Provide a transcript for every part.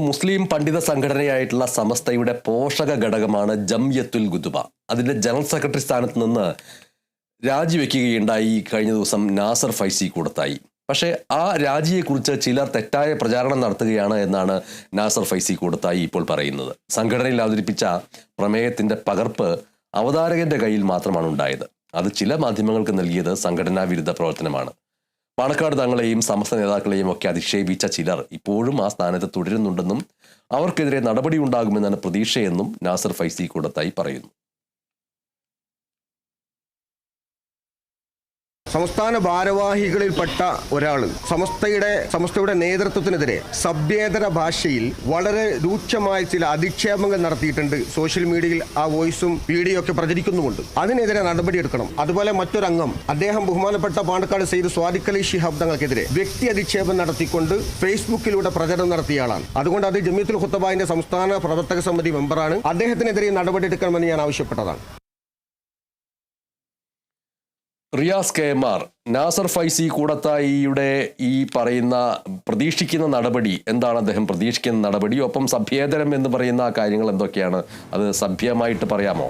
മുസ്ലിം പണ്ഡിത സംഘടനയായിട്ടുള്ള സമസ്തയുടെ പോഷക ഘടകമാണ് ജംഇയ്യത്തുൽ ഖുതുബ. അതിന്റെ ജനറൽ സെക്രട്ടറി സ്ഥാനത്ത് നിന്ന് രാജിവെക്കുകയുണ്ടായി കഴിഞ്ഞ ദിവസം നാസർ ഫൈസി കൂടത്തായി. പക്ഷേ ആ രാജിയെക്കുറിച്ച് ചിലർ തെറ്റായ പ്രചാരണം നടത്തുകയാണ് എന്നാണ് നാസർ ഫൈസി കൂടത്തായി ഇപ്പോൾ പറയുന്നത്. സംഘടനയിൽ അവതരിപ്പിച്ച പ്രമേയത്തിന്റെ പകർപ്പ് അവതാരകന്റെ കയ്യിൽ മാത്രമാണ് ഉണ്ടായത്. അത് ചില മാധ്യമങ്ങൾക്ക് നൽകിയത് സംഘടനാ വിരുദ്ധ പ്രവർത്തനമാണ്. പാണക്കാട് തങ്ങളെയും സമസ്ത നേതാക്കളെയും ഒക്കെ അധിക്ഷേപിച്ച ചിലർ ഇപ്പോഴും ആ സ്ഥാനത്ത് തുടരുന്നുണ്ടെന്നും അവർക്കെതിരെ നടപടി ഉണ്ടാകുമെന്നാണ് പ്രതീക്ഷയെന്നും നാസർ ഫൈസി കൂടത്തായി പറയുന്നു. സംസ്ഥാന ഭാരവാഹികളിൽപ്പെട്ട ഒരാൾ സമസ്തയുടെ നേതൃത്വത്തിനെതിരെ സഭ്യേതര ഭാഷയിൽ വളരെ രൂക്ഷമായ ചില അധിക്ഷേപങ്ങൾ നടത്തിയിട്ടുണ്ട്. സോഷ്യൽ മീഡിയയിൽ ആ വോയിസും വീഡിയോ ഒക്കെ പ്രചരിക്കുന്നുമുണ്ട്. അതിനെതിരെ നടപടിയെടുക്കണം. അതുപോലെ മറ്റൊരംഗം അദ്ദേഹം ബഹുമാനപ്പെട്ട പാണക്കാട് സെയ്ദ് സ്വാദിഖ് അലി ശിഹാബ് തങ്ങൾക്കെതിരെ വ്യക്തി അധിക്ഷേപം നടത്തിക്കൊണ്ട് ഫേസ്ബുക്കിലൂടെ പ്രചരണം നടത്തിയ ആളാണ്. അതുകൊണ്ട് അത് ജംഇയ്യത്തുൽ ഖുതുബയുടെ സംസ്ഥാന പ്രവർത്തക സമിതി മെമ്പറാണ്. അദ്ദേഹത്തിനെതിരെ നടപടിയെടുക്കണമെന്ന് ഞാൻ ആവശ്യപ്പെട്ടതാണ്. റിയാസ് KMR, നാസർ ഫൈസി കൂടത്തായിയുടെ ഈ പറയുന്ന പ്രതീക്ഷിക്കുന്ന നടപടി എന്താണ്? അദ്ദേഹം പ്രതീക്ഷിക്കുന്ന നടപടി, ഒപ്പം സഭ്യേതരം എന്ന് പറയുന്ന കാര്യങ്ങൾ എന്തൊക്കെയാണ്? അത് സഭ്യമായിട്ട് പറയാമോ?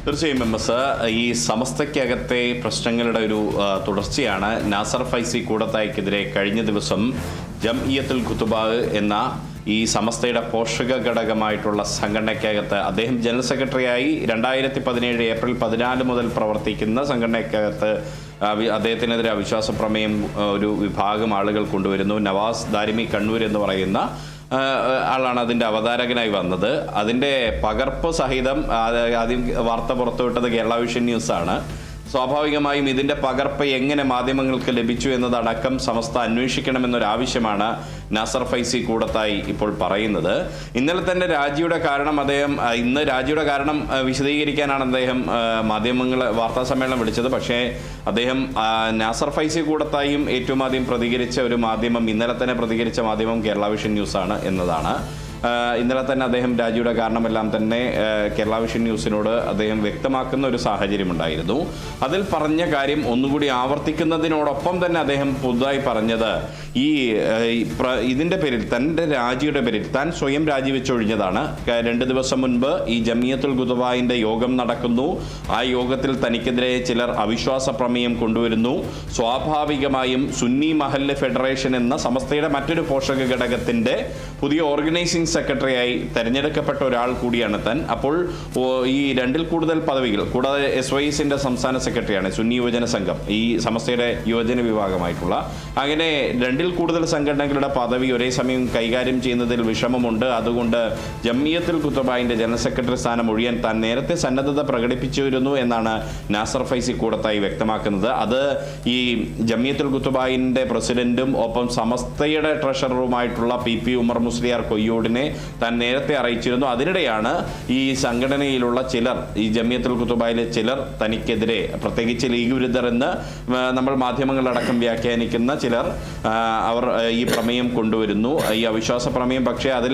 തീർച്ചയായും MS, ഈ സമസ്തയ്ക്കകത്തെ പ്രശ്നങ്ങളുടെ ഒരു തുടർച്ചയാണ്. നാസർ ഫൈസി കൂടത്തായിക്കെതിരെ കഴിഞ്ഞ ദിവസം ജംഇയ്യത്തുൽ ഖുതുബ എന്ന ഈ സമസ്തയുടെ പോഷക ഘടകമായിട്ടുള്ള സംഘടനയ്ക്കകത്ത് അദ്ദേഹം ജനറൽ സെക്രട്ടറിയായി 2017 ഏപ്രിൽ 14 മുതൽ പ്രവർത്തിക്കുന്ന സംഘടനയ്ക്കകത്ത് അദ്ദേഹത്തിനെതിരെ അവിശ്വാസ പ്രമേയം ഒരു വിഭാഗം ആളുകൾ കൊണ്ടുവരുന്നു. നവാസ് ദാരിമി കണ്ണൂർ എന്ന് പറയുന്ന ആളാണ് അതിൻ്റെ അവതാരകനായി വന്നത്. അതിൻ്റെ പകർപ്പ് സഹിതം ആദ്യം വാർത്ത പുറത്തുവിട്ടത് കേരള വിഷൻ ന്യൂസാണ്. സ്വാഭാവികമായും ഇതിൻ്റെ പകർപ്പ് എങ്ങനെ മാധ്യമങ്ങൾക്ക് ലഭിച്ചു എന്നതടക്കം സമസ്ത അന്വേഷിക്കണമെന്നൊരാവശ്യമാണ് നാസർ ഫൈസി കൂടത്തായി ഇപ്പോൾ പറയുന്നത്. ഇന്നലെ തന്നെ രാജിയുടെ കാരണം ഇന്ന് രാജിയുടെ കാരണം വിശദീകരിക്കാനാണ് അദ്ദേഹം വാർത്താ സമ്മേളനം വിളിച്ചത്. പക്ഷേ അദ്ദേഹം നാസർ ഫൈസി കൂടത്തായും ഏറ്റവും ആദ്യം പ്രതികരിച്ച ഒരു മാധ്യമം, ഇന്നലെ തന്നെ പ്രതികരിച്ച മാധ്യമം കേരള വിഷൻ ന്യൂസാണ് എന്നതാണ്. ഇന്നലെ തന്നെ അദ്ദേഹം രാജിയുടെ കാരണമെല്ലാം തന്നെ കേരള വിഷൻ ന്യൂസിനോട് അദ്ദേഹം വ്യക്തമാക്കുന്ന ഒരു സാഹചര്യമുണ്ടായിരുന്നു. അതിൽ പറഞ്ഞ കാര്യം ഒന്നുകൂടി ആവർത്തിക്കുന്നതിനോടൊപ്പം തന്നെ അദ്ദേഹം പുതുതായി പറഞ്ഞത് ഇതിൻ്റെ പേരിൽ, തൻ്റെ രാജിയുടെ പേരിൽ താൻ സ്വയം രാജിവെച്ചൊഴിഞ്ഞതാണ്. 2 ദിവസം മുൻപ് ഈ ജംഇയ്യത്തുൽ ഖുതുബയുടെ യോഗം നടക്കുന്നു. ആ യോഗത്തിൽ തനിക്കെതിരെ ചിലർ അവിശ്വാസ പ്രമേയം കൊണ്ടുവരുന്നു. സ്വാഭാവികമായും സുന്നി മഹല്ല് ഫെഡറേഷൻ എന്ന സമസ്തയുടെ മറ്റൊരു പോഷക ഘടകത്തിൻ്റെ പുതിയ ഓർഗനൈസിംഗ് സെക്രട്ടറിയായി തെരഞ്ഞെടുക്കപ്പെട്ട ഒരാൾ കൂടിയാണ് താൻ. അപ്പോൾ ഈ 2ൽ കൂടുതൽ പദവികൾ, കൂടാതെ SYSന്റെ സംസ്ഥാന സെക്രട്ടറിയാണ്, സുന്നി യുവജന സംഘം, ഈ സമസ്തയുടെ യുവജന വിഭാഗമായിട്ടുള്ള. അങ്ങനെ 2ൽ കൂടുതൽ സംഘടനകളുടെ പദവി ഒരേ സമയം കൈകാര്യം ചെയ്യുന്നതിൽ വിഷമമുണ്ട്. അതുകൊണ്ട് ജംഇയ്യത്തുൽ ഖുതുബയുടെ ജനറൽ സെക്രട്ടറി സ്ഥാനം ഒഴിയാൻ താൻ നേരത്തെ സന്നദ്ധത പ്രകടിപ്പിച്ചിരുന്നു എന്നാണ് നാസർ ഫൈസി കൂടത്തായി വ്യക്തമാക്കുന്നത്. അത് ഈ ജംഇയ്യത്തുൽ ഖുതുബയുടെ പ്രസിഡന്റും ഒപ്പം സമസ്തയുടെ ട്രഷററുമായിട്ടുള്ള PP ഉമർ മുസ്ലിയാർ കൊയ്യോടിനെ താൻ നേരത്തെ അറിയിച്ചിരുന്നു. അതിനിടെയാണ് ഈ സംഘടനയിലുള്ള ചിലർ, ഈ ജംഇയ്യത്തുൽ ഖുതുബയിലെ ചിലർ തനിക്കെതിരെ, പ്രത്യേകിച്ച് ലീഗ് വിരുദ്ധർ എന്ന് നമ്മൾ മാധ്യമങ്ങളടക്കം വ്യാഖ്യാനിക്കുന്ന ചിലർ, അവർ ഈ പ്രമേയം കൊണ്ടുവരുന്നു, ഈ അവിശ്വാസ പ്രമേയം. പക്ഷേ അതിൽ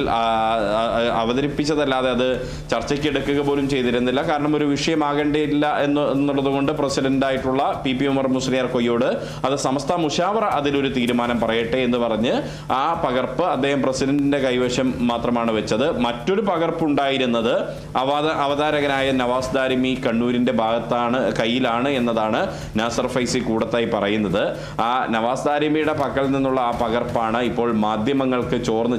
അവതരിപ്പിച്ചതല്ലാതെ അത് ചർച്ചയ്ക്ക് എടുക്കുക പോലും ചെയ്തിരുന്നില്ല. കാരണം ഒരു വിഷയമാകേണ്ടിയില്ല എന്നുള്ളത് കൊണ്ട് പ്രസിഡന്റായിട്ടുള്ള PP ഉമർ മുസ്ലിയാർ കൊയ്യോട് അത് സമസ്ത മുശാവറ അതിലൊരു തീരുമാനം പറയട്ടെ എന്ന് പറഞ്ഞ് ആ പകർപ്പ് അദ്ദേഹം പ്രസിഡന്റിന്റെ കൈവശം മാത്രമാണ് വെച്ചത്. മറ്റൊരു പകർപ്പുണ്ടായിരുന്നത് അവതാരകനായ നവാസ് ദാരിമി കണ്ണൂരിന്റെ കയ്യിലാണ് എന്നതാണ് നാസർ ഫൈസി കൂടത്തായി പറയുന്നത്. ആ നവാസ് ദാരിമിയുടെ പക്കൽ നിന്നുള്ള ആ പകർപ്പാണ് ഇപ്പോൾ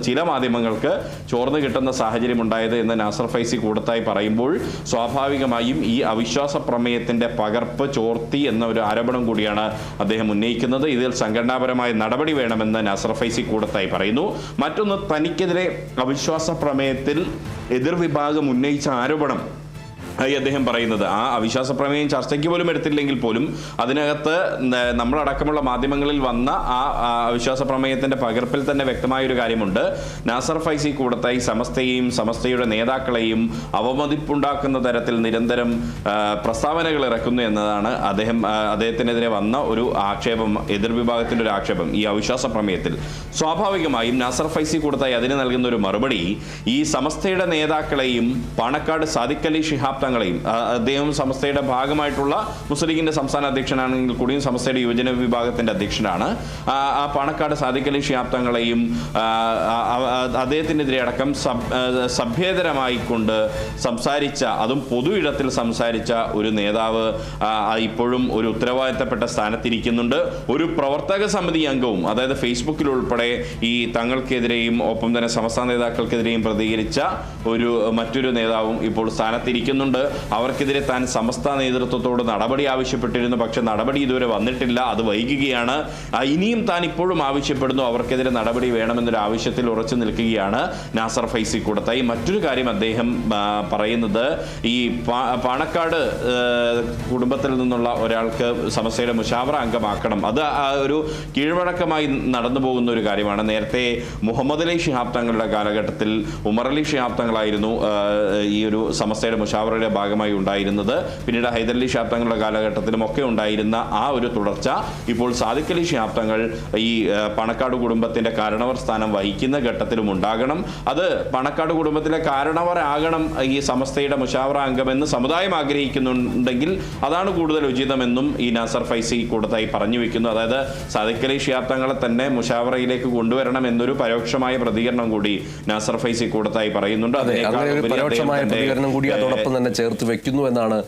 ചില മാധ്യമങ്ങൾക്ക് ചോർന്ന് കിട്ടുന്ന സാഹചര്യം ഉണ്ടായത് എന്ന് നാസർ ഫൈസി കൂടത്തായി പറയുമ്പോൾ സ്വാഭാവികമായും ഈ അവിശ്വാസ പ്രമേയത്തിന്റെ പകർപ്പ് ചോർത്തി എന്ന ഒരു ആരോപണം കൂടിയാണ് അദ്ദേഹം ഉന്നയിക്കുന്നത്. ഇതിൽ സംഘടനാപരമായ നടപടി വേണമെന്ന് നാസർ ഫൈസി കൂടത്തായി പറയുന്നു. മറ്റൊന്ന്, തനിക്കെതിരെ അവിശ്വാസ പ്രമേയത്തിൽ എതിർവിഭാഗം ഉന്നയിച്ച ആരോപണം അദ്ദേഹം പറയുന്നത്, ആ അവിശ്വാസ പ്രമേയം ചർച്ചയ്ക്ക് പോലും എടുത്തില്ലെങ്കിൽ പോലും അതിനകത്ത് നമ്മളടക്കമുള്ള മാധ്യമങ്ങളിൽ വന്ന ആ അവിശ്വാസ പ്രമേയത്തിന്റെ പകർപ്പിൽ തന്നെ വ്യക്തമായൊരു കാര്യമുണ്ട്. നാസർ ഫൈസി കൂടത്തായി സമസ്തയുടെ നേതാക്കളെയും അവമതിപ്പുണ്ടാക്കുന്ന തരത്തിൽ നിരന്തരം പ്രസ്താവനകൾ ഇറക്കുന്നു എന്നതാണ് അദ്ദേഹത്തിനെതിരെ വന്ന ഒരു ആക്ഷേപം, എതിർവിഭാഗത്തിന്റെ ഒരു ആക്ഷേപം ഈ അവിശ്വാസ പ്രമേയത്തിൽ. സ്വാഭാവികമായും നാസർ ഫൈസി കൂടത്തായി അതിന് നൽകുന്ന ഒരു മറുപടി, ഈ സമസ്തയുടെ നേതാക്കളെയും പാണക്കാട് സാദിഖ് അലി ശിഹാബ് തങ്ങളെയും, അദ്ദേഹം സമസ്തയുടെ ഭാഗമായിട്ടുള്ള മുസ്ലിം ലീഗിന്റെ സംസ്ഥാന അധ്യക്ഷനാണെങ്കിൽ കൂടിയും സമസ്തയുടെ യുവജന വിഭാഗത്തിന്റെ അധ്യക്ഷനാണ്. ആ പാണക്കാട് സാദിഖ് അലി ശിഹാബ് തങ്ങളെയും അദ്ദേഹത്തിനെതിരെ അടക്കം സഭ്യേതരമായി കൊണ്ട് സംസാരിച്ച, അതും പൊതു ഇടത്തിൽ സംസാരിച്ച ഒരു നേതാവ് ഇപ്പോഴും ഒരു ഉത്തരവാദിത്തപ്പെട്ട സ്ഥാനത്തിരിക്കുന്നുണ്ട്. ഒരു പ്രവർത്തക സമിതി അംഗവും, അതായത് ഫേസ്ബുക്കിൽ ഉൾപ്പെടെ ഈ തങ്ങൾക്കെതിരെയും ഒപ്പം തന്നെ സമസ്ത നേതാക്കൾക്കെതിരെയും പ്രതികരിച്ച മറ്റൊരു നേതാവും ഇപ്പോൾ സ്ഥാനത്തിരിക്കുന്നുണ്ട്. അവർക്കെതിരെ താൻ സമസ്ത നേതൃത്വത്തോട് നടപടി ആവശ്യപ്പെട്ടിരുന്നു, പക്ഷെ നടപടി ഇതുവരെ വന്നിട്ടില്ല, അത് വൈകുകയാണ്. ഇനിയും താൻ ഇപ്പോഴും ആവശ്യപ്പെടുന്നു, അവർക്കെതിരെ നടപടി വേണമെന്നൊരു ആവശ്യത്തിൽ ഉറച്ചു നിൽക്കുകയാണ് നാസർ ഫൈസി കൂടത്തായി. മറ്റൊരു കാര്യം അദ്ദേഹം പറയുന്നത്, ഈ പാണക്കാട് കുടുംബത്തിൽ നിന്നുള്ള ഒരാൾക്ക് സമസ്തയുടെ മുശാവറ അംഗമാക്കണം, അത് ഒരു കീഴ്വഴക്കമായി നടന്നു പോകുന്ന ഒരു കാര്യമാണ്. നേരത്തെ മുഹമ്മദ് അലി ശിഹാബ് തങ്ങളുടെ കാലഘട്ടത്തിൽ ഉമർ അലി ശിഹാബ് തങ്ങളായിരുന്നു ഈ ഒരു സമസ്തയുടെ മുശാവറയുടെ ഭാഗമായി ഉണ്ടായിരുന്നത്. പിന്നീട് ഹൈദരലി ശിഹാബ് തങ്ങളുടെ കാലഘട്ടത്തിലും ഒക്കെ ഉണ്ടായിരുന്ന ആ ഒരു തുടർച്ച ഇപ്പോൾ സാദിഖ് അലി ശിഹാബ് തങ്ങൾ ഈ പണക്കാട് കുടുംബത്തിന്റെ കാരണവർ സ്ഥാനം വഹിക്കുന്ന ഘട്ടത്തിലും ഉണ്ടാകണം. അത് പണക്കാട് കുടുംബത്തിലെ കാരണവരാകണം ഈ സമസ്തയുടെ മുശാവറ അംഗമെന്ന് സമുദായം ആഗ്രഹിക്കുന്നുണ്ടെങ്കിൽ അതാണ് കൂടുതൽ ഉചിതമെന്നും ഈ നാസർ ഫൈസി കൂടത്തായി പറഞ്ഞു വെക്കുന്നു. അതായത് സാദിഖ് അലി ശിഹാബ് തങ്ങളെ തന്നെ മുശാവറയിലേക്ക് കൊണ്ടുവരണം എന്നൊരു പരോക്ഷമായ പ്രതികരണം കൂടി നാസർ ഫൈസി കൂടത്തായി പറയുന്നുണ്ട്. പരോക്ഷമായ പ്രതികരണം കൂടി അതോടൊപ്പം തന്നെ ചേർത്ത് വെക്കുന്നു എന്നാണ്